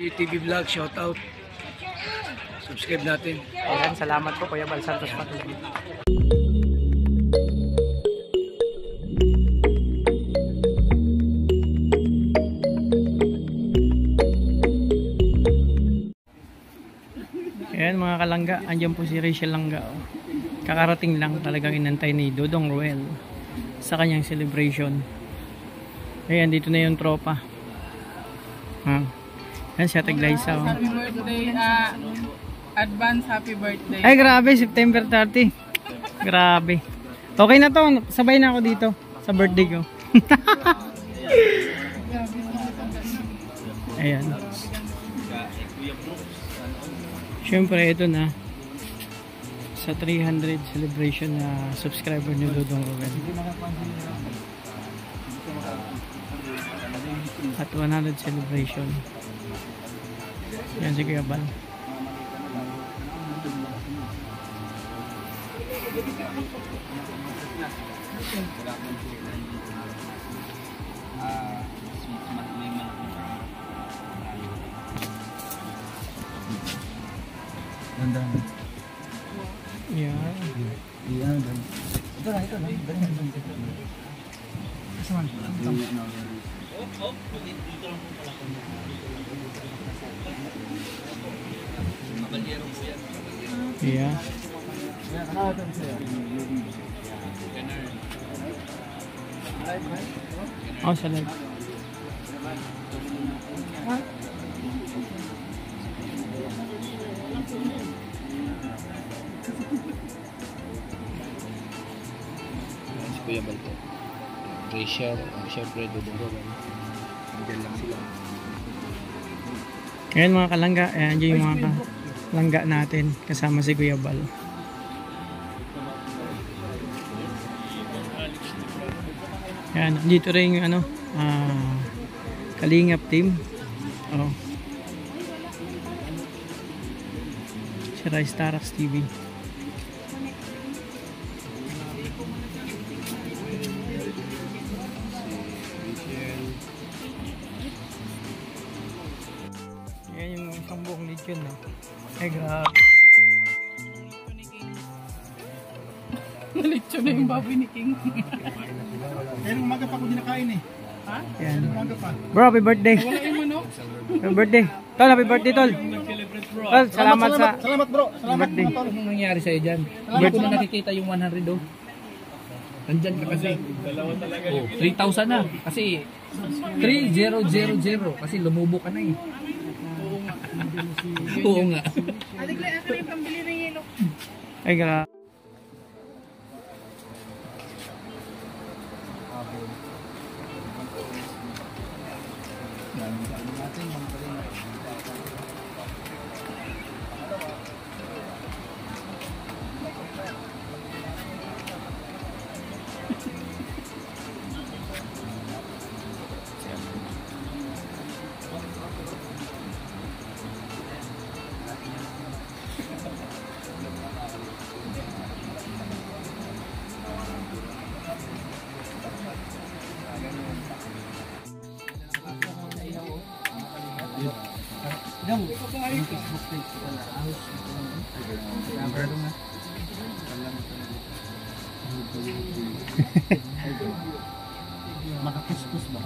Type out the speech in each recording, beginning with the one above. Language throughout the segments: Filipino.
TV Vlog, shout out. Subscribe natin. Ayan, salamat po Kuya Bal Santos Patuloy. Ayan mga kalangga, andyan po si Rachel Langga. Kakarating lang, talagang inantay ni Dodong Ruel sa kanyang celebration. Ayan, dito na yung tropa. Ayan si Ate Glyza. Happy birthday, advance happy birthday. Ay grabe, September 30. Grabe. Okay na to, sabay na ako dito sa birthday ko. Ayan. Siyempre ito na sa 300 celebration na subscriber ni Dodong Ruel. At 100 celebration. Yan si Kuya Bal. Ganda. Yan. Yan. Ito na. Ganyan. Kasaman. Yeah. Oh, sa live. Si Kuya Bal po. Rachel, syempre Dodong Ruel. Diyan lang sila. Ayan mga kalangga, ayan dyan yung mga kalangga natin kasama si Kuya Bal. Ayan, dito rin yung ano, Kalingap team. Oh. Si Rice Tarax TV. Yan yung isang buong lechon, no? Ay, grabe. Nalitsyo na yung baboy ni King. Kaya nung umaga pa ako dinakain eh. Ha? Yan. Umaga pa. Bro, happy birthday. Wala yung manok. Happy birthday. Tol, happy birthday, Tol. Tol, salamat sa Salamat bro. Salamat birthday. mga tol. Anong nangyari sa'yo dyan? Hindi ko na nakikita yung 100 do. Nandyan ka kasi. Oh, 3,000 na. Kasi 3,000. Kasi lumubo ka na eh. Oo nga. Aligla, ako na yung pambili ng yelo. Ay, grabe. Dong, Facebook page ko pala. Makakuskus ba?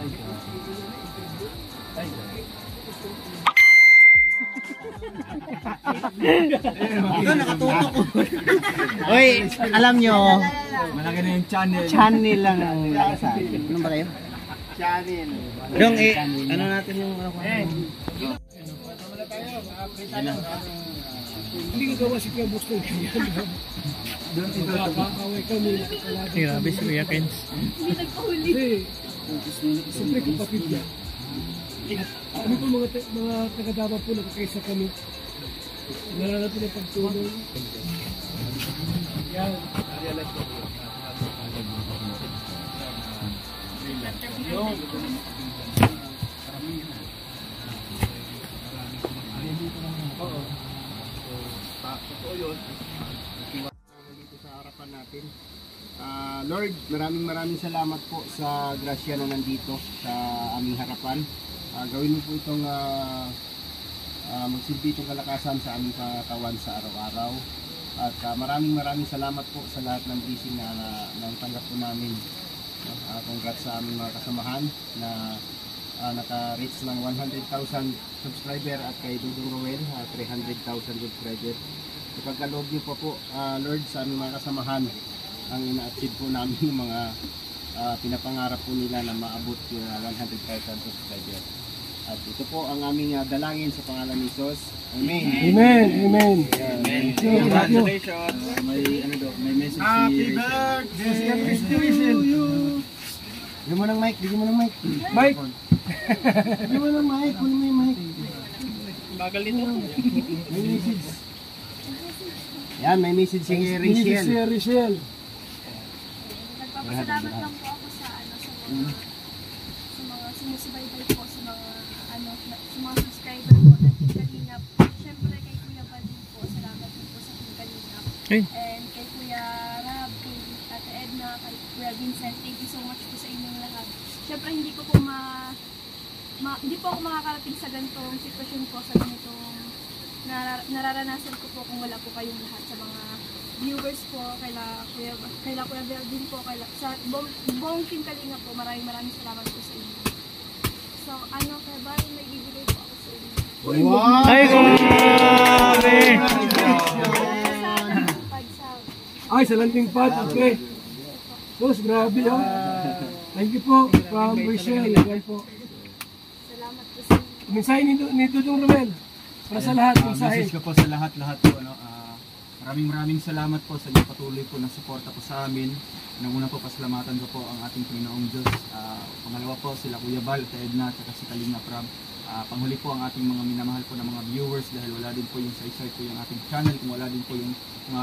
Oy, alam nyo, Malaki na yung channel. channel lang ang nakasabi. Ano ba kayo? Channel. Dong, ano natin yung Hindi ko gawa si Kuya Busto. Doon ito. grabe si Kuya Kens. Siyempre kapatid niya. Kami po mga taga-Davao po nakakaisa kami. Nalala po ng pagtulong. Yan. Dito sa harapan natin. Lord, maraming salamat po sa grasya na nandito sa aming harapan. Gawin mo po itong magsilbi itong kalakasan sa aming katawan sa araw-araw. At maraming salamat po sa lahat ng blessing na natanggap po namin. Congrats sa aming mga kasamahan na naka-reach ng 100,000 subscriber at kay Dudong Roel 300,000 subscriber. Ipagkaloob niyo po Lord sa aming mga kasamahan ang ina-achieve po namin yung mga pinapangarap po nila na maabot yung 100,000 subscriber. At ito po ang aming dalangin sa pangalan ni Jesus. Amen. Amen. Amen. Congratulations. May message Happy birthday to you. Bigyan mo ng mic, Mike. Bigyan mo ng mic, kunin mo yung mic. Bagal nito. May message. Yan, may message si Rachel. Rachel. Nagpapasalamat lang po ako sa mga sumusubaybay po sa mga subscriber po ng Team Kalingap. Siyempre kay Kuya Bal din po, salamat din po sa Team Kalingap. And kay Kuya Rab, kay Ate Edna, kay Kuya Vincent, thank you so much po sa inyong lahat. Siyempre hindi ko po hindi po ako makakarating sa ganitong sitwasyon po, sa ganitong nararanasan ko po kung wala po kayong lahat sa mga viewers po, kaila Kuya Bel din po, sa buong Team Kalingap po, maraming salamat po sa inyo. So, kaya ba may bibigay po ako sa inyo? Wow! Ay, grabe! Ay, sa landing pad. Okay. Boss, grabe ha. Thank you po. From Rachel. Yan po. Salamat po sa inyo. Mensahe ni Dudong Roel. Para sa lahat. Mensahe. Message ko po sa lahat po. Maraming salamat po sa inyong patuloy po na suporta po sa amin. Una po, pasalamatan ko po ang ating Panginoong Diyos. Pangalawa po, sila Kuya Bal, Ate Edna, at si Kalinga Prab. Panghuli po ang ating mga minamahal po na mga viewers, dahil wala din po yung sa po yung ating channel, kung wala din po yung mga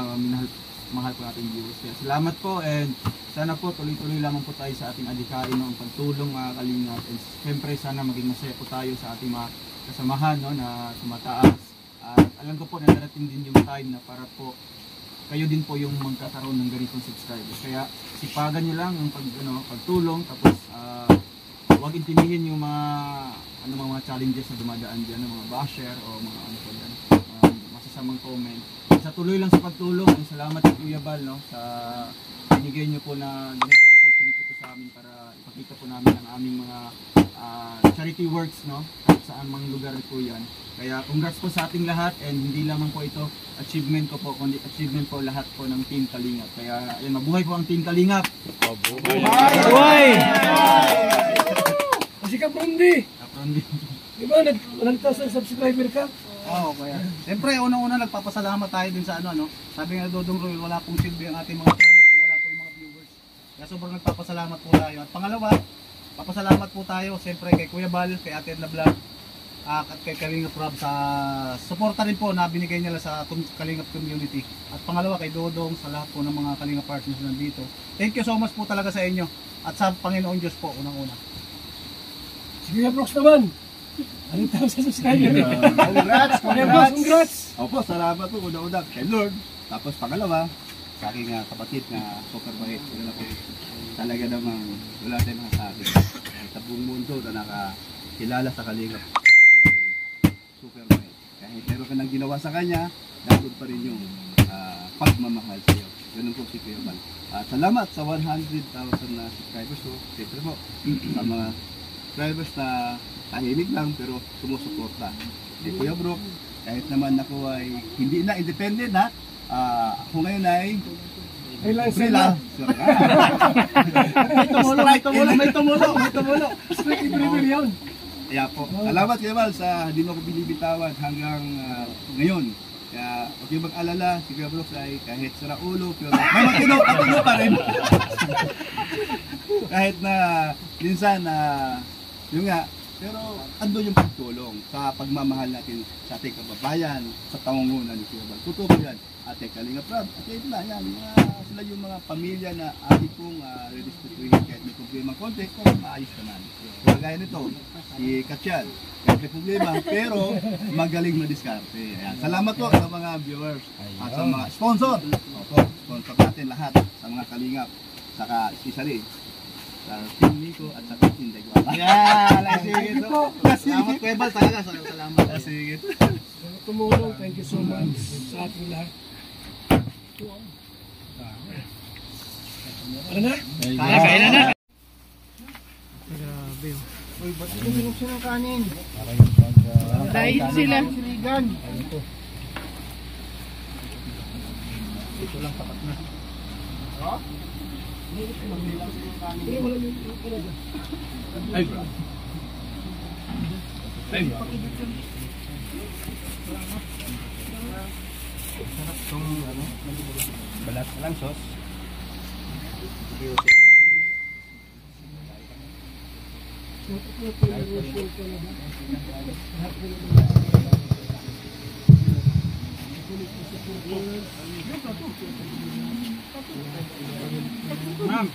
mahal po nating viewers. Kaya salamat po, and sana po tuloy-tuloy lamang po tayo sa ating adhikain, ang pagtulong mga Kalingap. And siyempre sana maging masaya po tayo sa ating mga kasamahan na tumataas. At alam ko po na darating din yung time na para po kayo din po yung magkakaroon ng ganitong subscribers. Kaya sipagan nyo lang yung pagtulong, tapos huwag intimihin yung mga challenges na dumadaan dyan, ng mga basher o mga masasamang comment. Sa tuloy lang sa pagtulong, and salamat sa Kuya Bal sa binigay nyo po na ganito opportunity po sa amin para ipakita po namin ang aming mga charity works, kahit saan mang lugar po yan. Kaya congrats po sa ating lahat, and hindi lamang po ito achievement ko po, kundi achievement po lahat po ng Team Kalingap. Kaya ayun, mabuhay po ang Team Kalingap. Mabuhay! Kasi Kaprondi. Kaprondi. Diba, nag-1,000 subscriber ka? Oo, kaya. Siyempre, unang-una nagpapasalamat tayo din sa sabi nga Dodong Roel, wala pong silbi ang ating mga channel kung wala po yung mga viewers. Kaya sobrang nagpapasalamat po tayo. At pangalawa, papasalamat po tayo siyempre kay Kuya Bal, kay Ate Edna Vlog, at kay Kalingap Rob sa suporta rin po na binigay nila sa Kalingap community. At pangalawa kay Dodong, sa lahat po ng mga Kalingap partners nandito. Thank you so much po talaga sa inyo. At sa Panginoon Diyos po, unang-una. Sige, Brooks naman. 1,000 subscriber. Congrats. Opo, salamat po una-una kay Lord. Tapos pangalawa, sa aking kapatid na super bait. Talaga namang wala tayong masasabi. Sa buong mundo na nakakilala sa Kalingap. Super bait. Kahit meron ka nang ginawa sa kanya, nandun pa rin yung pagmamahal sa iyo. Ganun po si Kuya Bal. Salamat sa 100,000 na subscribers ko. Siyempre po, sa mga subscribers na tahimik lang pero sumusuporta. Kuya Bro, kahit naman ako ay hindi na independent ako ngayon ay freelance. May tumulo. Kaya po, salamat Kuya Bal sa hindi mo ko binibitawan hanggang ngayon. Kaya huwag yung mag-alala, si Kuya Bro ay kahit sira ulo, pero may matino pa rin. Kahit na minsan yung nga, pero ando yung pagtulong sa pagmamahal natin sa ating kababayan, sa pangungunan ni Kuya Bal. Totoo po yan. Ate Kalingap Rob, Ate Edna, yan, sila yung mga pamilya na ating pong redisputuhin kahit may problema konti, pero maayos naman. Kagaya nito, si Katyan, kahit may problema, pero magaling na diskarte. Ayan. Salamat po sa mga viewers at sa mga sponsor. Opo, sponsor natin lahat sa mga Kalingap, saka especially sa Team Nico at sa Team Degwapa. Yan! Sige po! Salamat Kuya Bal talaga. Salamat. Sige. tumulong. Thank you so much sa ating lahat. Ano na? Kaya na. Grabe oh. Uy, ba't hindi binuksan ng kanin? Dahil sila. Siligan. Ay, bro. Ay, bro. Balat na lang, sos. Ma'am.